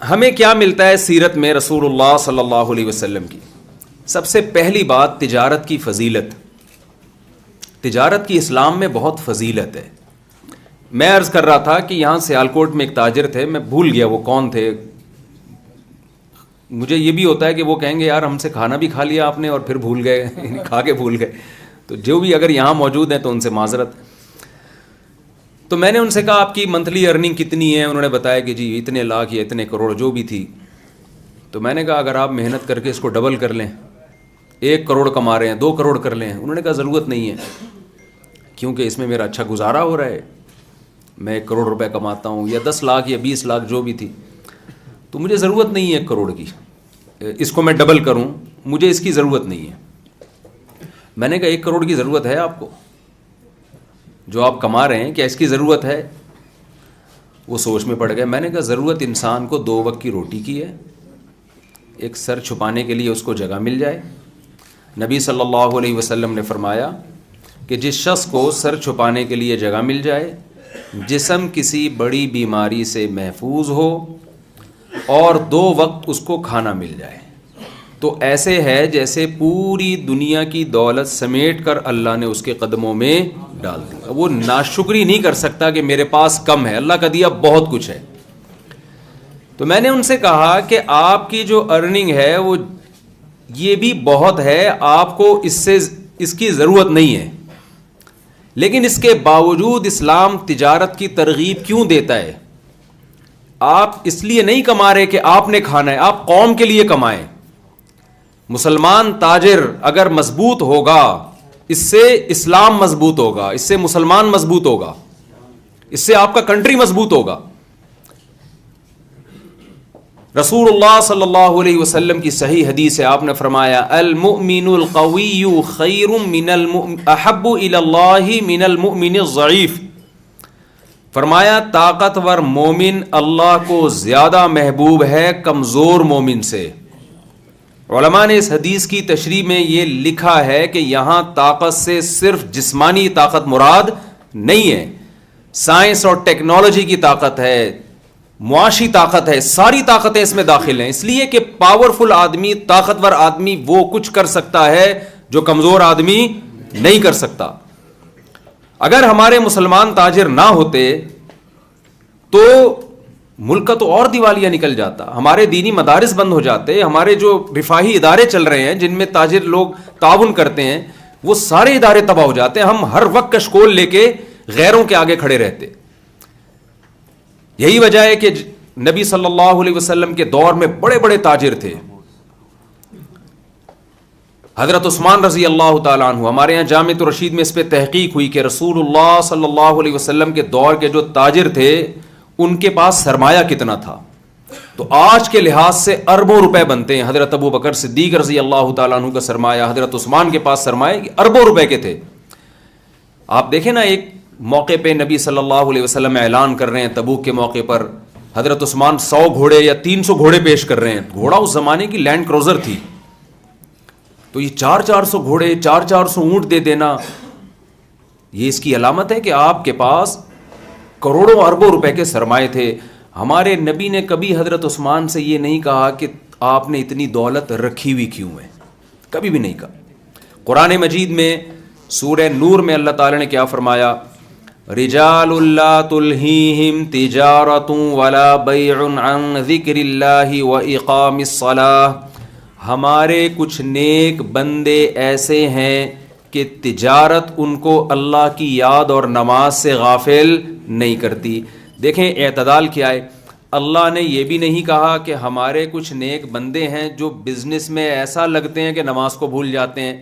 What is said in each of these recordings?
ہمیں کیا ملتا ہے سیرت میں رسول اللہ صلی اللہ علیہ وسلم کی؟ سب سے پہلی بات تجارت کی فضیلت. تجارت کی اسلام میں بہت فضیلت ہے. میں عرض کر رہا تھا کہ یہاں سیالکوٹ میں ایک تاجر تھے, میں بھول گیا وہ کون تھے. مجھے یہ بھی ہوتا ہے کہ وہ کہیں گے یار ہم سے کھانا بھی کھا لیا آپ نے اور پھر بھول گئے کھا کے بھول گئے. تو جو بھی اگر یہاں موجود ہیں تو ان سے معذرت. تو میں نے ان سے کہا آپ کی منتھلی ارننگ کتنی ہے؟ انہوں نے بتایا کہ جی اتنے لاکھ یا اتنے کروڑ جو بھی تھی. تو میں نے کہا اگر آپ محنت کر کے اس کو ڈبل کر لیں, 1 کروڑ کما رہے ہیں 2 کروڑ کر لیں. انہوں نے کہا ضرورت نہیں ہے کیونکہ اس میں میرا اچھا گزارا ہو رہا ہے, میں 1 کروڑ روپے کماتا ہوں یا 10 لاکھ یا 20 لاکھ جو بھی تھی, تو مجھے ضرورت نہیں ہے 1 کروڑ کی, اس کو میں ڈبل کروں, مجھے اس کی ضرورت نہیں ہے. میں نے کہا 1 کروڑ کی ضرورت ہے آپ کو جو آپ کما رہے ہیں, کیا اس کی ضرورت ہے؟ وہ سوچ میں پڑ گئے. میں نے کہا ضرورت انسان کو 2 وقت کی روٹی کی ہے, ایک سر چھپانے کے لیے اس کو جگہ مل جائے. نبی صلی اللہ علیہ وسلم نے فرمایا کہ جس شخص کو سر چھپانے کے لیے جگہ مل جائے, جسم کسی بڑی بیماری سے محفوظ ہو اور 2 وقت اس کو کھانا مل جائے, تو ایسے ہے جیسے پوری دنیا کی دولت سمیٹ کر اللہ نے اس کے قدموں میں ڈال دی. وہ ناشکری نہیں کر سکتا کہ میرے پاس کم ہے, اللہ کا دیا بہت کچھ ہے. تو میں نے ان سے کہا کہ آپ کی جو ارننگ ہے وہ یہ بھی بہت ہے, آپ کو اس کی ضرورت نہیں ہے, لیکن اس کے باوجود اسلام تجارت کی ترغیب کیوں دیتا ہے؟ آپ اس لیے نہیں کما رہے کہ آپ نے کھانا ہے, آپ قوم کے لیے کمائیں. مسلمان تاجر اگر مضبوط ہوگا, اس سے اسلام مضبوط ہوگا, اس سے مسلمان مضبوط ہوگا, اس سے آپ کا کنٹری مضبوط ہوگا. رسول اللہ صلی اللہ علیہ وسلم کی صحیح حدیث ہے, آپ نے فرمایا المؤمن القوی خیر احب الی اللہ من المؤمن الضعیف. فرمایا طاقتور مومن اللہ کو زیادہ محبوب ہے کمزور مومن سے. علماء نے اس حدیث کی تشریح میں یہ لکھا ہے کہ یہاں طاقت سے صرف جسمانی طاقت مراد نہیں ہے, سائنس اور ٹیکنالوجی کی طاقت ہے, معاشی طاقت ہے, ساری طاقتیں اس میں داخل ہیں. اس لیے کہ پاورفل آدمی, طاقتور آدمی وہ کچھ کر سکتا ہے جو کمزور آدمی نہیں کر سکتا. اگر ہمارے مسلمان تاجر نہ ہوتے تو ملک کا تو اور دیوالیہ نکل جاتا, ہمارے دینی مدارس بند ہو جاتے, ہمارے جو رفاہی ادارے چل رہے ہیں جن میں تاجر لوگ تعاون کرتے ہیں وہ سارے ادارے تباہ ہو جاتے. ہم ہر وقت کشکول لے کے غیروں کے آگے کھڑے رہتے. یہی وجہ ہے کہ نبی صلی اللہ علیہ وسلم کے دور میں بڑے بڑے تاجر تھے. حضرت عثمان رضی اللہ تعالیٰ عنہ, ہمارے یہاں جامعۃ الرشید میں اس پہ تحقیق ہوئی کہ رسول اللہ صلی اللہ علیہ وسلم کے دور کے جو تاجر تھے ان کے پاس سرمایہ کتنا تھا, تو آج کے لحاظ سے اربوں روپے بنتے ہیں. حضرت ابو بکر صدیق رضی اللہ تعالیٰ عنہ کا سرمایہ, حضرت عثمان کے پاس سرمایہ اربوں روپے کے تھے. آپ دیکھیں نا, ایک موقع پہ نبی صلی اللہ علیہ وسلم اعلان کر رہے ہیں تبوک کے موقع پر, حضرت عثمان 100 گھوڑے یا 300 گھوڑے پیش کر رہے ہیں. گھوڑا اس زمانے کی لینڈ کروزر تھی, تو یہ 400 گھوڑے 400 اونٹ دے دینا, یہ اس کی علامت ہے کہ آپ کے پاس کروڑوں اربوں روپے کے سرمایے تھے. ہمارے نبی نے کبھی حضرت عثمان سے یہ نہیں کہا کہ آپ نے اتنی دولت رکھی ہوئی کیوں ہے, کبھی بھی نہیں کہا. قرآن مجید میں سورہ نور میں اللہ تعالی نے کیا فرمایا, رجال لا تلہیہم تجارت ولا بیع عن ذکر اللہ واقام الصلاۃ. ہمارے کچھ نیک بندے ایسے ہیں کہ تجارت ان کو اللہ کی یاد اور نماز سے غافل نہیں کرتی. دیکھیں اعتدال کیا ہے, اللہ نے یہ بھی نہیں کہا کہ ہمارے کچھ نیک بندے ہیں جو بزنس میں ایسا لگتے ہیں کہ نماز کو بھول جاتے ہیں,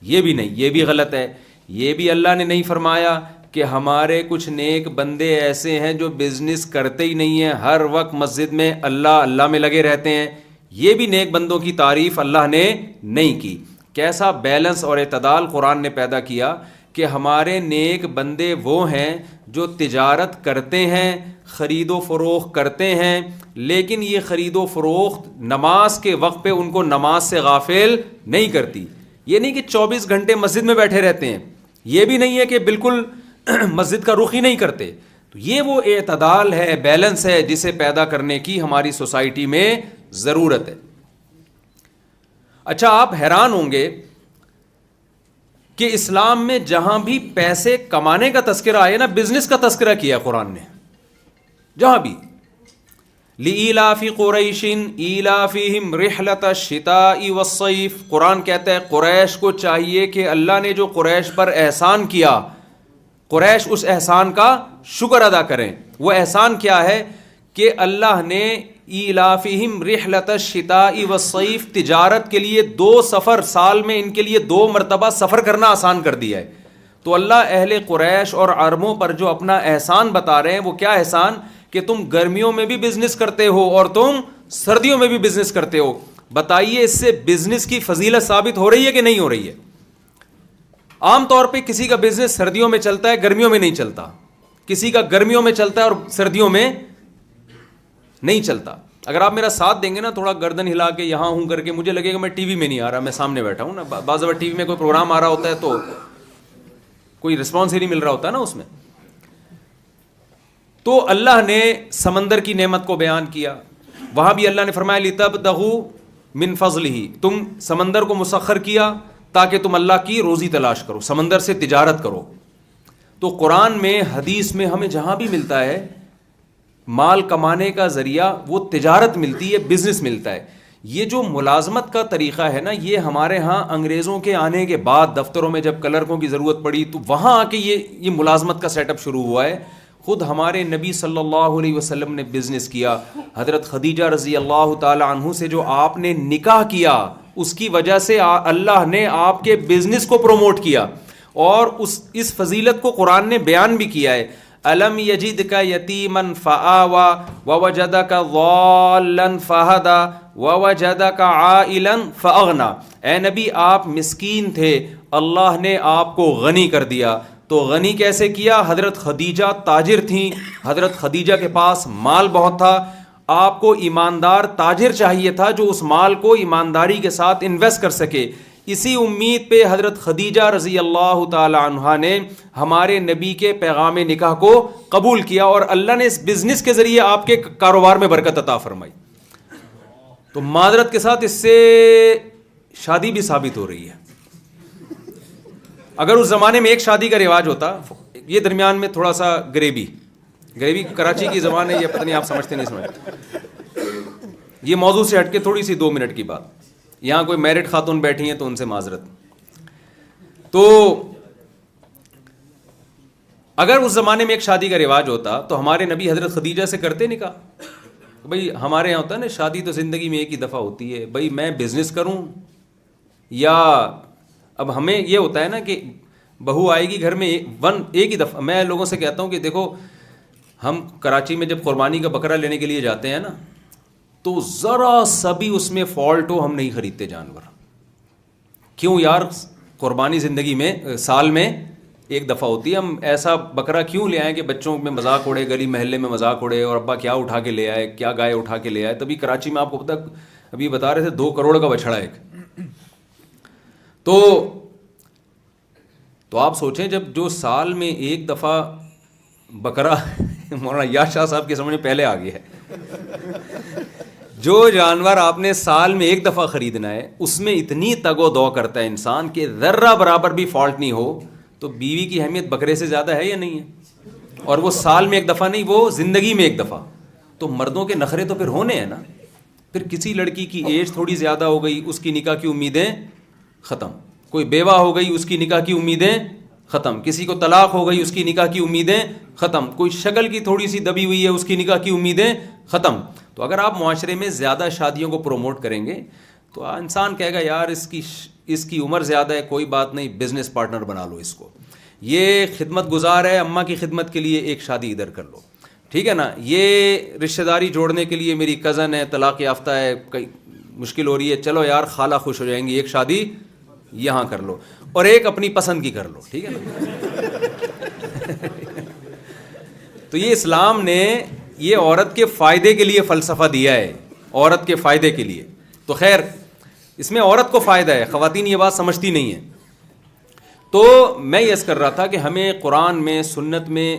یہ بھی نہیں, یہ بھی غلط ہے. یہ بھی اللہ نے نہیں فرمایا کہ ہمارے کچھ نیک بندے ایسے ہیں جو بزنس کرتے ہی نہیں ہیں, ہر وقت مسجد میں اللہ اللہ میں لگے رہتے ہیں. یہ بھی نیک بندوں کی تعریف اللہ نے نہیں کی. کیسا بیلنس اور اعتدال قرآن نے پیدا کیا کہ ہمارے نیک بندے وہ ہیں جو تجارت کرتے ہیں, خرید و فروخت کرتے ہیں, لیکن یہ خرید و فروخت نماز کے وقت پہ ان کو نماز سے غافل نہیں کرتی. یہ نہیں کہ 24 گھنٹے مسجد میں بیٹھے رہتے ہیں, یہ بھی نہیں ہے کہ بالکل مسجد کا رخ ہی نہیں کرتے. تو یہ وہ اعتدال ہے، بیلنس ہے جسے پیدا کرنے کی ہماری سوسائٹی میں ضرورت ہے. اچھا، آپ حیران ہوں گے کہ اسلام میں جہاں بھی پیسے کمانے کا تذکرہ آئے نا، بزنس کا تذکرہ کیا قرآن نے. جہاں بھی لِإِيلَافِ قُرَيْشٍ إِيلَافِهِمْ رِحْلَةَ الشِّتَاءِ وَالصَّيْفِ، قرآن کہتا ہے قریش کو چاہیے کہ اللہ نے جو قریش پر احسان کیا، قریش اس احسان کا شکر ادا کریں. وہ احسان کیا ہے کہ اللہ نے ایلافہم رحلۃ الشتاء والصیف، تجارت کے لیے 2 سفر سال میں ان کے لیے 2 مرتبہ سفر کرنا آسان کر دیا ہے. تو اللہ اہل قریش اور عربوں پر جو اپنا احسان بتا رہے ہیں، وہ کیا احسان کہ تم گرمیوں میں بھی بزنس کرتے ہو اور تم سردیوں میں بھی بزنس کرتے ہو. بتائیے اس سے بزنس کی فضیلت ثابت ہو رہی ہے کہ نہیں ہو رہی ہے؟ عام طور پہ کسی کا بزنس سردیوں میں چلتا ہے، گرمیوں میں نہیں چلتا. کسی کا گرمیوں میں چلتا ہے اور سردیوں میں نہیں چلتا. اگر آپ میرا ساتھ دیں گے نا، تھوڑا گردن ہلا کے یہاں ہوں کر کے، مجھے لگے گا میں ٹی وی میں نہیں آ رہا، میں سامنے بیٹھا ہوں نا. بعض دفعہ ٹی وی میں کوئی پروگرام آ رہا ہوتا ہے تو کوئی رسپانس ہی نہیں مل رہا ہوتا نا اس میں. تو اللہ نے سمندر کی نعمت کو بیان کیا. وہاں بھی اللہ نے فرمایا لِتَبْتَغُوا مِن فَضْلِهِ، تم سمندر کو مسخر کیا تاکہ تم اللہ کی روزی تلاش کرو، سمندر سے تجارت کرو. تو قرآن میں، حدیث میں ہمیں جہاں بھی ملتا ہے مال کمانے کا ذریعہ، وہ تجارت ملتی ہے، بزنس ملتا ہے. یہ جو ملازمت کا طریقہ ہے نا، یہ ہمارے ہاں انگریزوں کے آنے کے بعد دفتروں میں جب کلرکوں کی ضرورت پڑی تو وہاں آ کے یہ ملازمت کا سیٹ اپ شروع ہوا ہے. خود ہمارے نبی صلی اللہ علیہ وسلم نے بزنس کیا. حضرت خدیجہ رضی اللہ تعالی عنہ سے جو آپ نے نکاح کیا، اس کی وجہ سے اللہ نے آپ کے بزنس کو پروموٹ کیا، اور اس فضیلت کو قرآن نے بیان بھی کیا ہے. الم یجدک یتیما فآوی ووجدک ضالا فہدی ووجدک عائلا فاغنی. اے نبی، آپ مسکین تھے، اللہ نے آپ کو غنی کر دیا. تو غنی کیسے کیا؟ حضرت خدیجہ تاجر تھیں، حضرت خدیجہ کے پاس مال بہت تھا. آپ کو ایماندار تاجر چاہیے تھا جو اس مال کو ایمانداری کے ساتھ انویسٹ کر سکے. اسی امید پہ حضرت خدیجہ رضی اللہ تعالی عنہا نے ہمارے نبی کے پیغام نکاح کو قبول کیا، اور اللہ نے اس بزنس کے ذریعے آپ کے کاروبار میں برکت عطا فرمائی. تو معذرت کے ساتھ اس سے شادی بھی ثابت ہو رہی ہے. اگر اس زمانے میں ایک شادی کا رواج ہوتا، یہ درمیان میں تھوڑا سا گریوی کراچی کی زبان ہے، یہ پتہ نہیں آپ سمجھتے نہیں سمجھتے. یہ موضوع سے ہٹ کے تھوڑی سی 2 منٹ کی بات. یہاں کوئی میرڈ خاتون بیٹھی ہیں تو ان سے معذرت. تو اگر اس زمانے میں ایک شادی کا رواج ہوتا تو ہمارے نبی حضرت خدیجہ سے کرتے نکاح. بھائی ہمارے یہاں ہوتا ہے نا، شادی تو زندگی میں ایک ہی دفعہ ہوتی ہے، بھائی میں بزنس کروں یا اب ہمیں یہ ہوتا ہے نا کہ بہو آئے گی گھر میں ایک ہی دفعہ. میں لوگوں سے کہتا ہوں کہ دیکھو، ہم کراچی میں جب قربانی کا بکرا لینے کے لیے جاتے ہیں نا، تو ذرا سا بھی اس میں فالٹ ہو ہم نہیں خریدتے جانور. کیوں یار؟ قربانی زندگی میں سال میں ایک دفعہ ہوتی ہے. ہم ایسا بکرا کیوں لے آئیں کہ بچوں میں مذاق اڑے، گلی محلے میں مذاق اڑے، اور ابا کیا اٹھا کے لے آئے، کیا گائے اٹھا کے لے آئے. تبھی کراچی میں آپ کو پتہ، ابھی بتا رہے تھے 2 کروڑ کا بچڑا ایک. تو آپ سوچیں، جب جو سال میں ایک دفعہ بکرا مولانا یاد شاہ صاحب کے سمجھ میں پہلے آ گیا ہے، جو جانور آپ نے سال میں ایک دفعہ خریدنا ہے، اس میں اتنی تگ و دو کرتا ہے انسان کہ ذرہ برابر بھی فالٹ نہیں ہو. تو بیوی کی اہمیت بکرے سے زیادہ ہے یا نہیں ہے؟ اور وہ سال میں ایک دفعہ نہیں، وہ زندگی میں ایک دفعہ. تو مردوں کے نخرے تو پھر ہونے ہیں نا. پھر کسی لڑکی کی ایج تھوڑی زیادہ ہو گئی، اس کی نکاح کی امیدیں ختم. کوئی بیوہ ہو گئی، اس کی نکاح کی امیدیں ختم. کسی کو طلاق ہو گئی، اس کی نکاح کی امیدیں ختم. کوئی شکل کی تھوڑی سی دبی ہوئی ہے، اس کی نکاح کی امیدیں ختم. تو اگر آپ معاشرے میں زیادہ شادیوں کو پروموٹ کریں گے تو انسان کہے گا یار اس کی عمر زیادہ ہے، کوئی بات نہیں، بزنس پارٹنر بنا لو اس کو. یہ خدمت گزار ہے، اماں کی خدمت کے لیے ایک شادی ادھر کر لو، ٹھیک ہے نا. یہ رشتہ داری جوڑنے کے لیے میری کزن ہے، طلاق یافتہ ہے، کئی مشکل ہو رہی ہے، چلو یار خالہ خوش ہو جائیں گی، ایک شادی یہاں کر لو، اور ایک اپنی پسند کی کر لو، ٹھیک ہے نا. تو یہ اسلام نے یہ عورت کے فائدے کے لیے فلسفہ دیا ہے، عورت کے فائدے کے لیے. تو خیر اس میں عورت کو فائدہ ہے، خواتین یہ بات سمجھتی نہیں ہیں. تو میں یہ عرض کر رہا تھا کہ ہمیں قرآن میں، سنت میں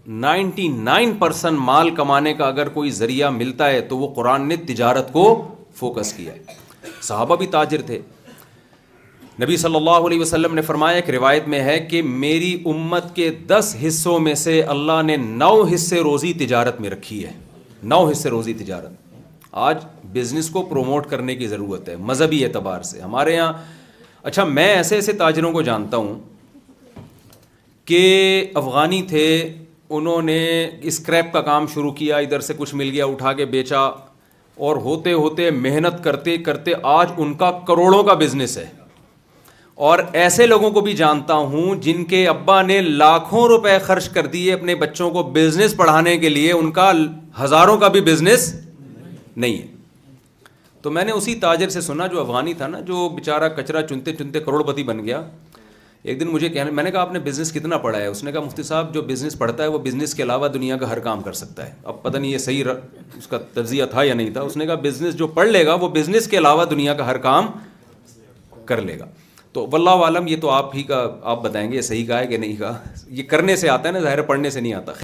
99% مال کمانے کا اگر کوئی ذریعہ ملتا ہے تو وہ قرآن نے تجارت کو فوکس کیا ہے. صحابہ بھی تاجر تھے. نبی صلی اللہ علیہ وسلم نے فرمایا, ایک روایت میں ہے کہ میری امت کے 10 حصوں میں سے اللہ نے 9 حصے روزی تجارت میں رکھی ہے. 9 حصے روزی تجارت. آج بزنس کو پروموٹ کرنے کی ضرورت ہے مذہبی اعتبار سے ہمارے یہاں. اچھا, میں ایسے ایسے تاجروں کو جانتا ہوں کہ افغانی تھے, انہوں نے اسکریپ کا کام شروع کیا, ادھر سے کچھ مل گیا اٹھا کے بیچا, اور ہوتے ہوتے محنت کرتے کرتے آج ان کا کروڑوں کا بزنس ہے. اور ایسے لوگوں کو بھی جانتا ہوں جن کے ابا نے لاکھوں روپے خرچ کر دیے اپنے بچوں کو بزنس پڑھانے کے لیے, ان کا ہزاروں کا بھی بزنس نہیں ہے. تو میں نے اسی تاجر سے سنا جو افغانی تھا نا, جو بیچارہ کچرا چنتے چنتے کروڑ پتی بن گیا. ایک دن مجھے کہنے, میں نے کہا آپ نے بزنس کتنا پڑھا ہے؟ اس نے کہا مفتی صاحب جو بزنس پڑھتا ہے وہ بزنس کے علاوہ دنیا کا ہر کام کر سکتا ہے. اب پتہ نہیں یہ صحیح اس کا تجزیہ تھا یا نہیں تھا. اس نے کہا بزنس جو پڑھ لے گا وہ بزنس کے علاوہ دنیا کا ہر کام کر لے گا. تو واللہ عالم, یہ تو آپ ہی کا, آپ بتائیں گے یہ صحیح کہا ہے کہ نہیں کہا. یہ کرنے سے آتا ہے نا, ظاہر پڑھنے سے نہیں آتا.